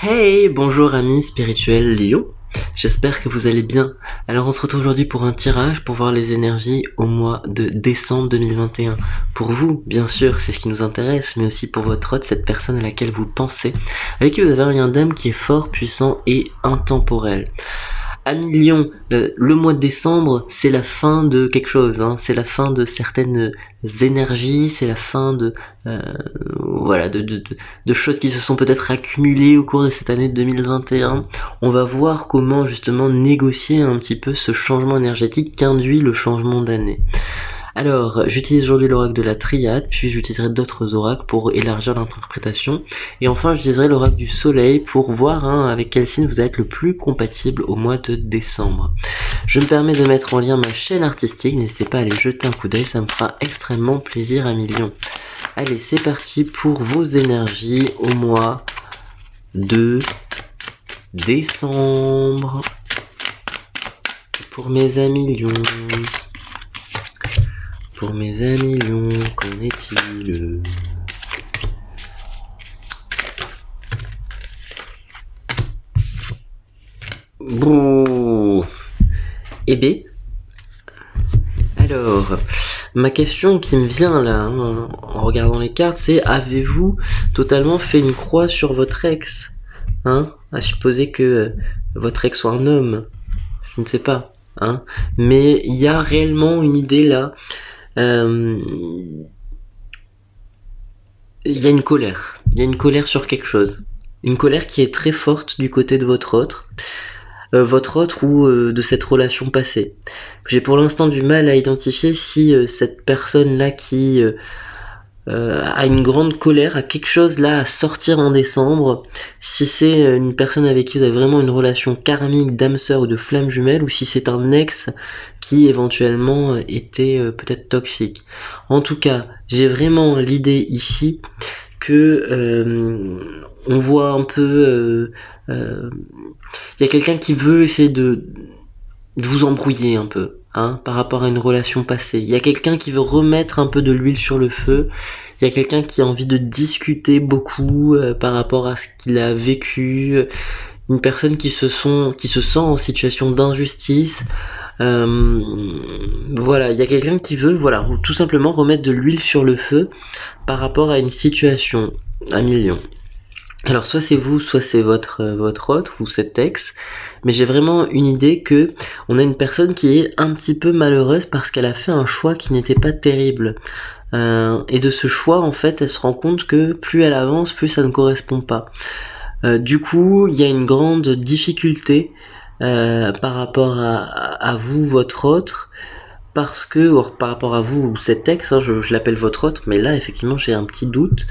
Hey, bonjour amis spirituels Léo, j'espère que vous allez bien. Alors on se retrouve aujourd'hui pour un tirage pour voir les énergies au mois de décembre 2021. Pour vous, bien sûr, c'est ce qui nous intéresse, mais aussi pour votre hôte, cette personne à laquelle vous pensez, avec qui vous avez un lien d'âme qui est fort, puissant et intemporel. À millions, le mois de décembre, c'est la fin de quelque chose, hein. C'est la fin de certaines énergies, c'est la fin de voilà de choses qui se sont peut-être accumulées au cours de cette année 2021. On va voir comment justement négocier un petit peu ce changement énergétique qu'induit le changement d'année. Alors, j'utilise aujourd'hui l'oracle de la triade, puis j'utiliserai d'autres oracles pour élargir l'interprétation. Et enfin, j'utiliserai l'oracle du soleil pour voir avec quel signe vous allez être le plus compatible au mois de décembre. Je me permets de mettre en lien ma chaîne artistique, n'hésitez pas à aller jeter un coup d'œil, ça me fera extrêmement plaisir à millions. Allez, c'est parti pour vos énergies au mois de décembre. Pour mes amis lions. Pour mes amis lions, qu'en est-il? Bouh. Eh bien, alors, ma question qui me vient là, en regardant les cartes, c'est avez-vous totalement fait une croix sur votre ex, à supposer que votre ex soit un homme, je ne sais pas, mais il y a réellement une idée là. Il y a une colère. Il y a une colère sur quelque chose. Une colère qui est très forte du côté de votre autre. Ou de cette relation passée. J'ai pour l'instant du mal à identifier si cette personne-là qui a une grande colère, a quelque chose là à sortir en décembre, si c'est une personne avec qui vous avez vraiment une relation karmique d'âme sœur ou de flamme jumelle, ou si c'est un ex qui éventuellement était peut-être toxique. En tout cas, j'ai vraiment l'idée ici que on voit un peu y a quelqu'un qui veut essayer de vous embrouiller un peu, par rapport à une relation passée. Il y a quelqu'un qui veut remettre un peu de l'huile sur le feu. Il y a quelqu'un qui a envie de discuter beaucoup par rapport à ce qu'il a vécu. Une personne qui se sent en situation d'injustice. Voilà, il y a quelqu'un qui veut, tout simplement remettre de l'huile sur le feu par rapport à une situation, un million. Alors soit c'est vous, soit c'est votre autre ou cet ex, mais j'ai vraiment une idée que on a une personne qui est un petit peu malheureuse parce qu'elle a fait un choix qui n'était pas terrible. Et de ce choix, en fait, elle se rend compte que plus elle avance, plus ça ne correspond pas. Du coup, il y a une grande difficulté par rapport à vous, votre autre, parce que, par rapport à vous ou cet ex, je l'appelle votre autre, mais là, effectivement, j'ai un petit doute.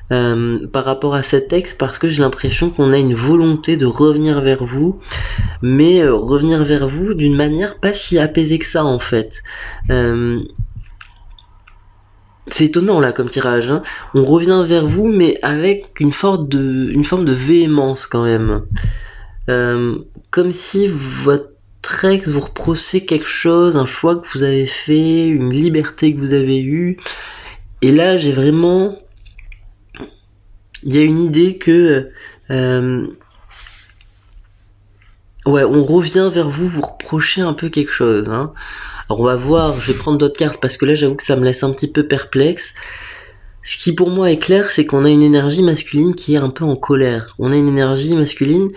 Par rapport à cet ex, parce que j'ai l'impression qu'on a une volonté de revenir vers vous, mais revenir vers vous d'une manière pas si apaisée que ça en fait. C'est étonnant là comme tirage, on revient vers vous mais avec une forme de véhémence quand même. Comme si votre ex vous reprochait quelque chose, un choix que vous avez fait, une liberté que vous avez eue, et là j'ai vraiment... Il y a une idée que on revient vers vous, vous reprochez un peu quelque chose. Alors on va voir, je vais prendre d'autres cartes parce que là j'avoue que ça me laisse un petit peu perplexe. Ce qui pour moi est clair, c'est qu'on a une énergie masculine qui est un peu en colère. On a une énergie masculine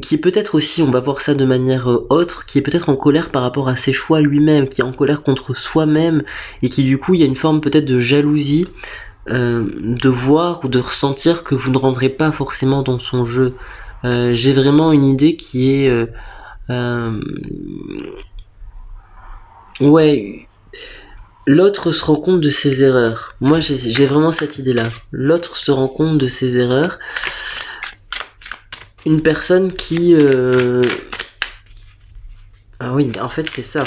qui est peut-être aussi, on va voir ça de manière autre, qui est peut-être en colère par rapport à ses choix lui-même, qui est en colère contre soi-même, et qui du coup il y a une forme peut-être de jalousie, de voir ou de ressentir que vous ne rentrez pas forcément dans son jeu. J'ai vraiment une idée qui est l'autre se rend compte de ses erreurs. Moi j'ai vraiment cette idée là, l'autre se rend compte de ses erreurs. Une personne qui ah oui, en fait c'est ça,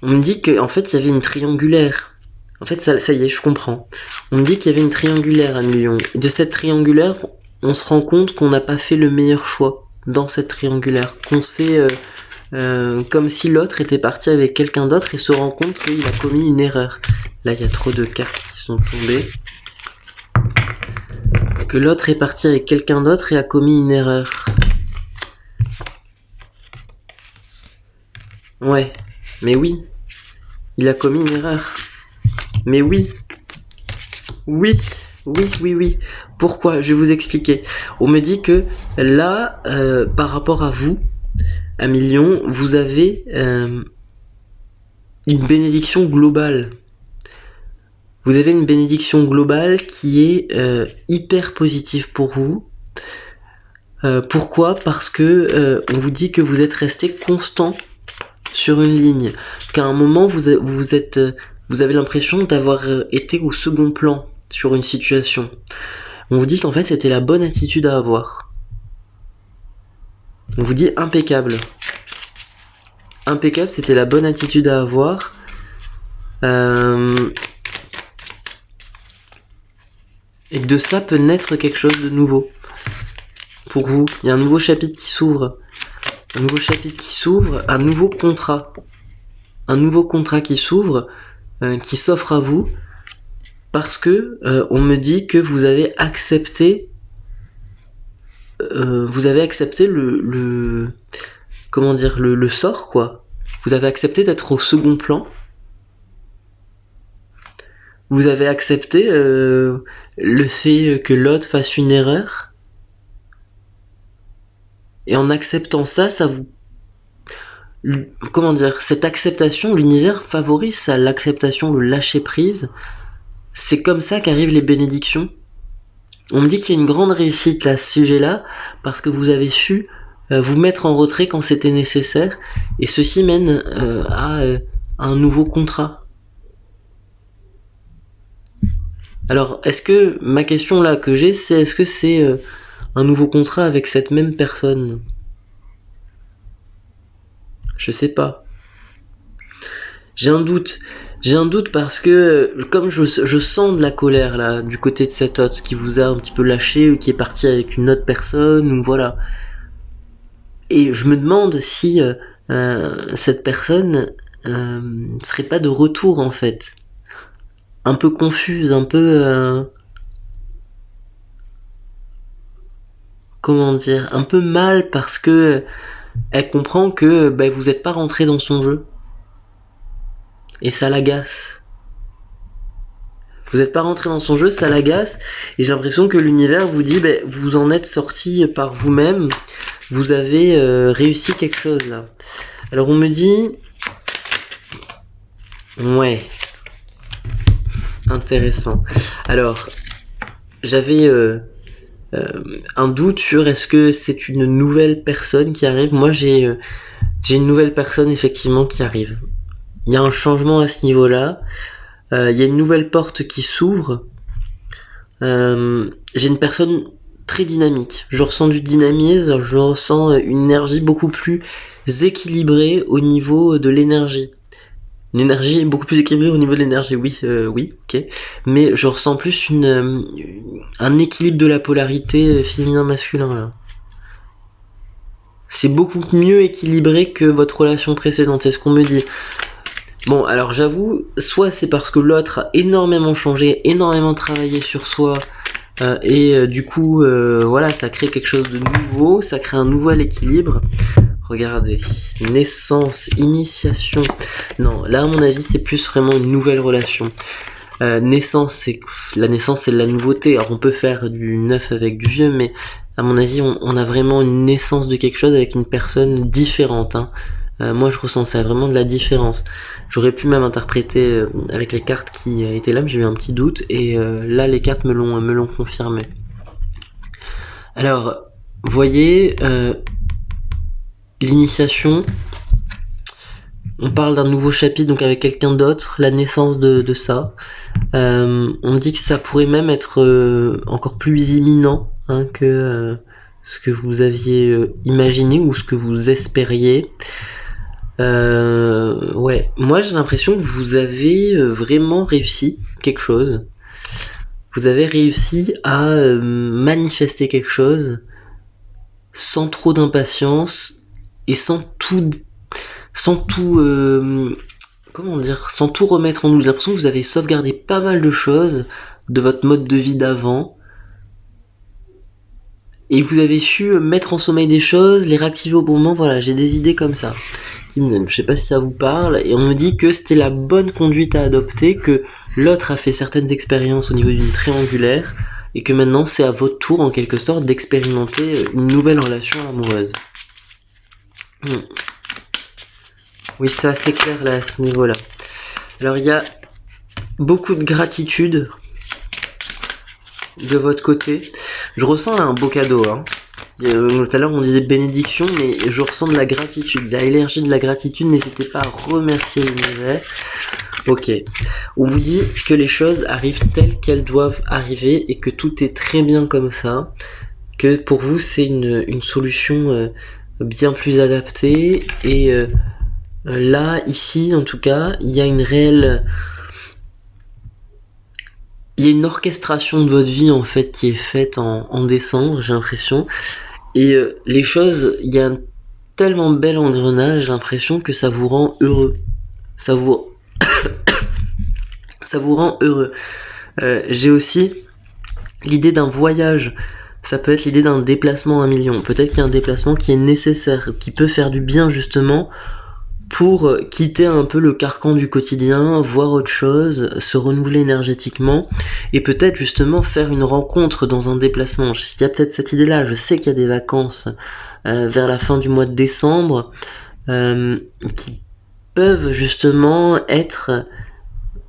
on me dit que en fait il y avait une triangulaire. En fait, ça y est, je comprends. On me dit qu'il y avait une triangulaire à million. De cette triangulaire, on se rend compte qu'on n'a pas fait le meilleur choix dans cette triangulaire. Qu'on s'est... comme si l'autre était parti avec quelqu'un d'autre et se rend compte qu'il a commis une erreur. Là, il y a trop de cartes qui sont tombées. que l'autre est parti avec quelqu'un d'autre et a commis une erreur. Ouais, mais oui, il a commis une erreur. Mais oui, oui. Pourquoi? Je vais vous expliquer. On me dit que là, par rapport à vous, à Million, vous avez une bénédiction globale. Vous avez une bénédiction globale qui est hyper positive pour vous. Pourquoi? Parce que on vous dit que vous êtes resté constant sur une ligne, qu'à un moment vous avez l'impression d'avoir été au second plan sur une situation. On vous dit qu'en fait c'était la bonne attitude à avoir. On vous dit impeccable. Impeccable, c'était la bonne attitude à avoir. Et de ça peut naître quelque chose de nouveau. Pour vous, il y a un nouveau chapitre qui s'ouvre. Un nouveau chapitre qui s'ouvre, un nouveau contrat. Un nouveau contrat qui s'ouvre, qui s'offre à vous, parce que on me dit que vous avez accepté le comment dire, le sort, quoi. Vous avez accepté d'être au second plan. Vous avez accepté le fait que l'autre fasse une erreur. Et en acceptant ça, ça vous... Comment dire, cette acceptation, l'univers favorise l'acceptation, le lâcher prise. C'est comme ça qu'arrivent les bénédictions. On me dit qu'il y a une grande réussite à ce sujet-là, parce que vous avez su vous mettre en retrait quand c'était nécessaire, et ceci mène à un nouveau contrat. Alors, est-ce que, ma question là que j'ai, c'est est-ce que c'est un nouveau contrat avec cette même personne? Je sais pas. J'ai un doute parce que comme je sens de la colère là du côté de cet autre qui vous a un petit peu lâché ou qui est parti avec une autre personne ou voilà. Et je me demande si cette personne serait pas de retour en fait. Un peu confuse, un peu comment dire, un peu mal parce que elle comprend que vous êtes pas rentré dans son jeu. Et ça l'agace. Vous n'êtes pas rentré dans son jeu, ça l'agace. Et j'ai l'impression que l'univers vous dit, vous en êtes sorti par vous-même. Vous avez réussi quelque chose là. Alors on me dit... Ouais. Intéressant. Alors, j'avais un doute sur est-ce que c'est une nouvelle personne qui arrive. Moi j'ai une nouvelle personne effectivement qui arrive. Il y a un changement à ce niveau-là. Il y a une nouvelle porte qui s'ouvre. J'ai une personne très dynamique. Je ressens du dynamisme, je ressens une énergie beaucoup plus équilibrée au niveau de l'énergie. Une énergie beaucoup plus équilibrée au niveau de l'énergie, oui, ok. Mais je ressens plus un équilibre de la polarité féminin-masculin là. C'est beaucoup mieux équilibré que votre relation précédente, c'est ce qu'on me dit. Bon, alors j'avoue, soit c'est parce que l'autre a énormément changé, énormément travaillé sur soi, et du coup, voilà, ça crée quelque chose de nouveau, ça crée un nouvel équilibre. Regardez, naissance, initiation. Non, là à mon avis, c'est plus vraiment une nouvelle relation. Naissance, c'est la nouveauté. Alors on peut faire du neuf avec du vieux, mais à mon avis, on a vraiment une naissance de quelque chose avec une personne différente. Hein. Moi, je ressens ça vraiment de la différence. J'aurais pu même interpréter avec les cartes qui étaient là, mais j'ai eu un petit doute et là, les cartes me l'ont confirmé. Alors, voyez, l'initiation. On parle d'un nouveau chapitre, donc avec quelqu'un d'autre, la naissance de ça. On me dit que ça pourrait même être encore plus imminent hein, que ce que vous aviez imaginé ou ce que vous espériez. Ouais, moi j'ai l'impression que vous avez vraiment réussi quelque chose. Vous avez réussi à manifester quelque chose sans trop d'impatience et sans tout comment dire, sans tout remettre en doute. J'ai l'impression que vous avez sauvegardé pas mal de choses de votre mode de vie d'avant et vous avez su mettre en sommeil des choses, les réactiver au bon moment. Voilà, j'ai des idées comme ça qui me donnent. Je sais pas si ça vous parle, et on me dit que c'était la bonne conduite à adopter, que l'autre a fait certaines expériences au niveau d'une triangulaire, et que maintenant c'est à votre tour en quelque sorte d'expérimenter une nouvelle relation amoureuse. Oui, c'est assez clair là à ce niveau-là. Alors il y a beaucoup de gratitude de votre côté. Je ressens là un beau cadeau. Tout à l'heure on disait bénédiction, mais je ressens de la gratitude. Il y a l'énergie de la gratitude, n'hésitez pas à remercier l'univers. Ok. On vous dit que les choses arrivent telles qu'elles doivent arriver et que tout est très bien comme ça. Que pour vous c'est une solution bien plus adaptée. Et là, ici en tout cas, il y a une réelle... Il y a une orchestration de votre vie en fait qui est faite en décembre, j'ai l'impression. Et les choses, il y a un tellement bel engrenage, j'ai l'impression que ça vous rend heureux. Ça vous rend heureux. J'ai aussi l'idée d'un voyage. Ça peut être l'idée d'un déplacement à 1 million. Peut-être qu'il y a un déplacement qui est nécessaire, qui peut faire du bien justement pour quitter un peu le carcan du quotidien, voir autre chose, se renouveler énergétiquement, et peut-être justement faire une rencontre dans un déplacement. Il y a peut-être cette idée-là, je sais qu'il y a des vacances vers la fin du mois de décembre qui peuvent justement être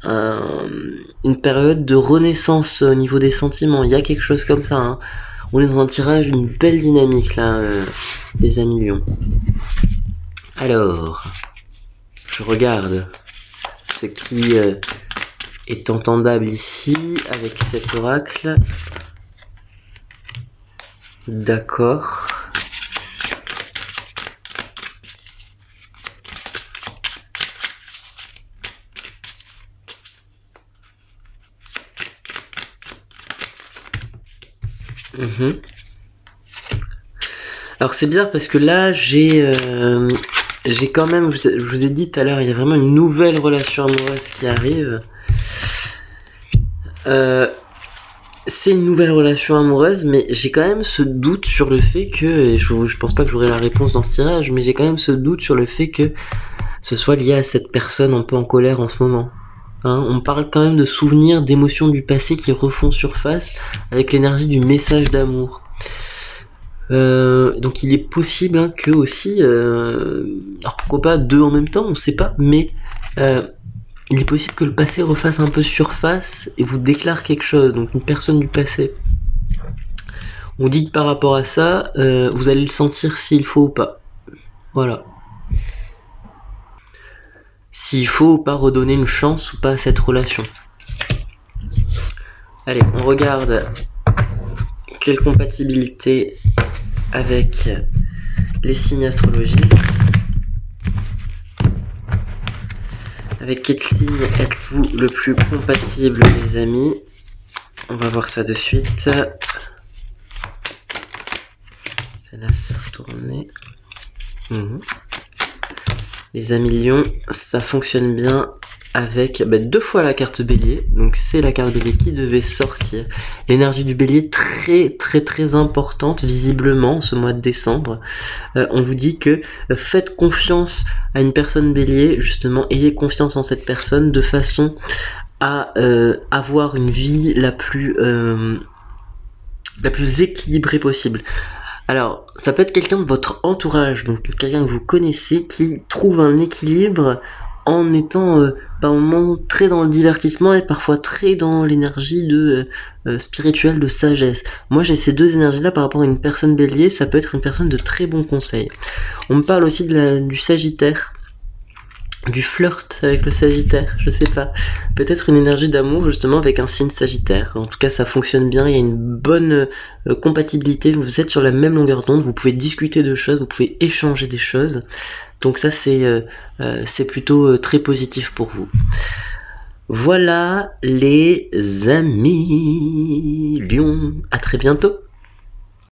une période de renaissance au niveau des sentiments. Il y a quelque chose comme ça. On est dans un tirage d'une belle dynamique là, les amis lions. Alors... je regarde ce qui est entendable ici avec cet oracle. D'accord. Alors c'est bizarre parce que là j'ai quand même, je vous ai dit tout à l'heure, il y a vraiment une nouvelle relation amoureuse qui arrive. C'est une nouvelle relation amoureuse, mais j'ai quand même ce doute sur le fait que, et je pense pas que j'aurai la réponse dans ce tirage, mais j'ai quand même ce doute sur le fait que ce soit lié à cette personne un peu en colère en ce moment. On parle quand même de souvenirs, d'émotions du passé qui refont surface avec l'énergie du message d'amour. Donc il est possible que aussi, alors pourquoi pas deux en même temps, on sait pas, mais il est possible que le passé refasse un peu surface et vous déclare quelque chose, donc une personne du passé. On dit que par rapport à ça, vous allez le sentir s'il faut ou pas. Voilà. S'il faut ou pas redonner une chance ou pas à cette relation. Allez, on regarde quelle compatibilité avec les signes astrologiques. Avec quel signe êtes-vous le plus compatible, les amis? On va voir ça de suite. Celle-là s'est retournée. Les amis lions, ça fonctionne bien avec deux fois la carte bélier. Donc c'est la carte bélier qui devait sortir. L'énergie du bélier très très très importante visiblement ce mois de décembre. On vous dit que faites confiance à une personne bélier, justement ayez confiance en cette personne de façon à avoir une vie la plus équilibrée possible. Alors, ça peut être quelqu'un de votre entourage, donc quelqu'un que vous connaissez, qui trouve un équilibre en étant par moments très dans le divertissement et parfois très dans l'énergie de spirituelle, de sagesse. Moi j'ai ces deux énergies-là par rapport à une personne bélier, ça peut être une personne de très bons conseils. On me parle aussi du Sagittaire, du flirt avec le Sagittaire, je sais pas. Peut-être une énergie d'amour justement avec un signe Sagittaire. En tout cas ça fonctionne bien, il y a une bonne compatibilité, vous êtes sur la même longueur d'onde, vous pouvez discuter de choses, vous pouvez échanger des choses. Donc ça c'est plutôt très positif pour vous. Voilà les amis Lions, à très bientôt.